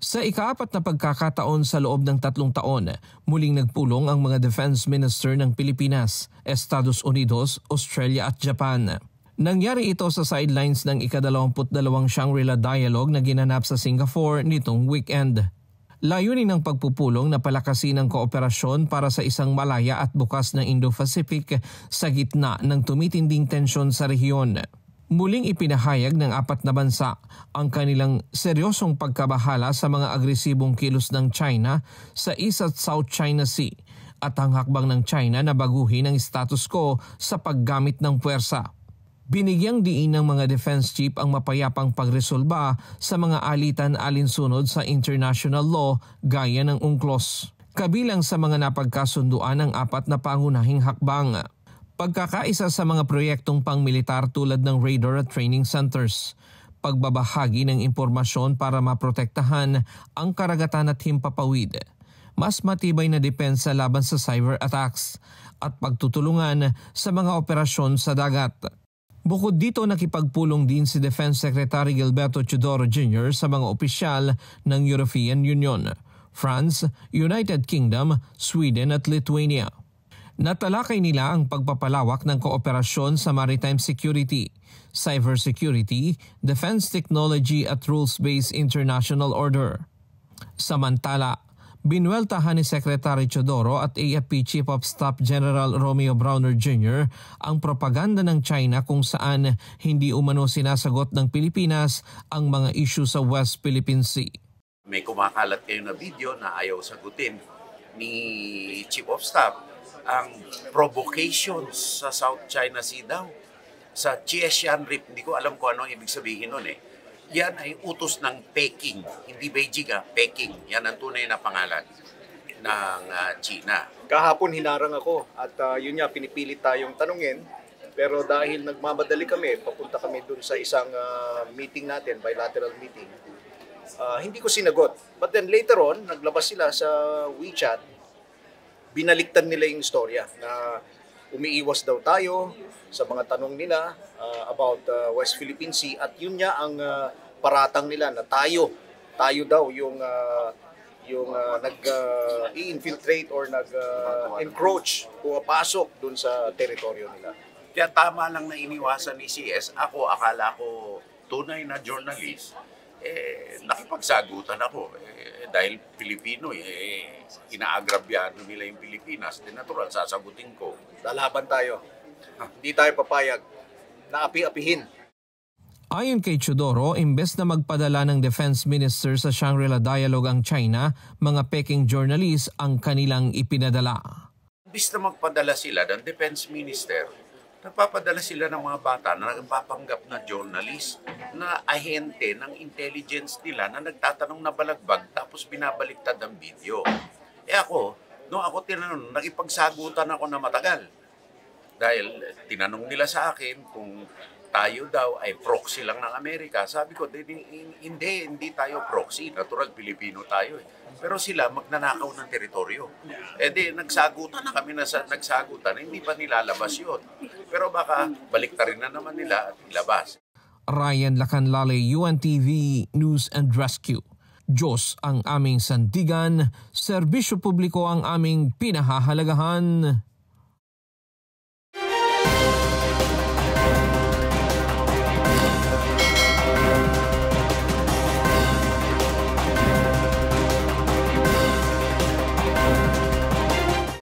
Sa ikaapat na pagkakataon sa loob ng 3 taon, muling nagpulong ang mga defense minister ng Pilipinas, Estados Unidos, Australia at Japan. Nangyari ito sa sidelines ng ika-22 Shangri-La Dialogue na ginanap sa Singapore nitong weekend. Layunin ng pagpupulong na palakasin ang kooperasyon para sa isang malaya at bukas na Indo-Pacific sa gitna ng tumitinding tensyon sa rehiyon. Muling ipinahayag ng 4 na bansa ang kanilang seryosong pagkabahala sa mga agresibong kilos ng China sa East at South China Sea at ang hakbang ng China na baguhin ang status quo sa paggamit ng puwersa. Binigyang diin ng mga defense chief ang mapayapang pagresolba sa mga alitan alinsunod sa international law gaya ng UNCLOS. Kabilang sa mga napagkasunduan ang 4 na pangunahing hakbang. Pagkakaisa sa mga proyektong pangmilitar tulad ng radar at training centers, pagbabahagi ng impormasyon para maprotektahan ang karagatan at himpapawid, mas matibay na depensa laban sa cyber attacks, at pagtutulungan sa mga operasyon sa dagat. Bukod dito, nakipagpulong din si Defense Secretary Gilberto Teodoro Jr. sa mga opisyal ng European Union, France, United Kingdom, Sweden at Lithuania. Natalakay nila ang pagpapalawak ng kooperasyon sa maritime security, cybersecurity, defense technology at rules-based international order. Samantala, binueltahan ni Secretary Teodoro at AFP Chief of Staff General Romeo Browner Jr. ang propaganda ng China kung saan hindi umano sinasagot ng Pilipinas ang mga issue sa West Philippine Sea. May kumakalat kayo na video na ayaw sagutin ni Chief of Staff ang provocations sa South China Sea daw. Sa Xianshan Reef, hindi ko alam kung ano ang ibig sabihin nun eh. Yan ay utos ng Peking, hindi Beijing Peking. Yan ang tunay na pangalan ng China. Kahapon hinarang ako at yun nga pinipilit tayong tanungin. Pero dahil nagmamadali kami, papunta kami dun sa isang meeting natin, bilateral meeting. Hindi ko sinagot. But then later on, naglabas sila sa WeChat, binaliktad nila yung istorya na umiiwas daw tayo sa mga tanong nila about West Philippine Sea at yun nga ang paratang nila na tayo daw yung nag-infiltrate or nag-encroach, pumapasok dun sa teritoryo nila. Kaya tama lang na iniwasan ni CS. Akala ko tunay na journalist. Nakipagsagutan ako dahil Pilipino inaagrabyado nila yung Pilipinas, di natural sasagutin ko. Lalaban tayo. Hindi tayo papayag na api-apihin. Ayon kay Teodoro, imbes na magpadala ng defense minister sa Shangri-La Dialogue ang China, mga Peking journalists ang kanilang ipinadala. Imbes na magpadala sila ng defense minister, napapadala sila ng mga bata na nagpapanggap na journalist, na ahente ng intelligence nila na nagtatanong na balagbag tapos binabaliktad ang video. Ako, nung ako tinanong, nakipagsagutan ako na matagal. Dahil tinanong nila sa akin kung tayo daw ay proxy lang ng Amerika. Sabi ko, hindi tayo proxy. Natural, Pilipino tayo eh. Pero sila magnanakaw ng teritoryo. Nagsagutan na kami nagsagutan, hindi pa nilalabas yun. Pero baka baliktarin na naman nila at ilabas. Ryan Lacanlale, UNTV News and Rescue. Diyos ang aming sandigan, serbisyo publiko ang aming pinahahalagahan.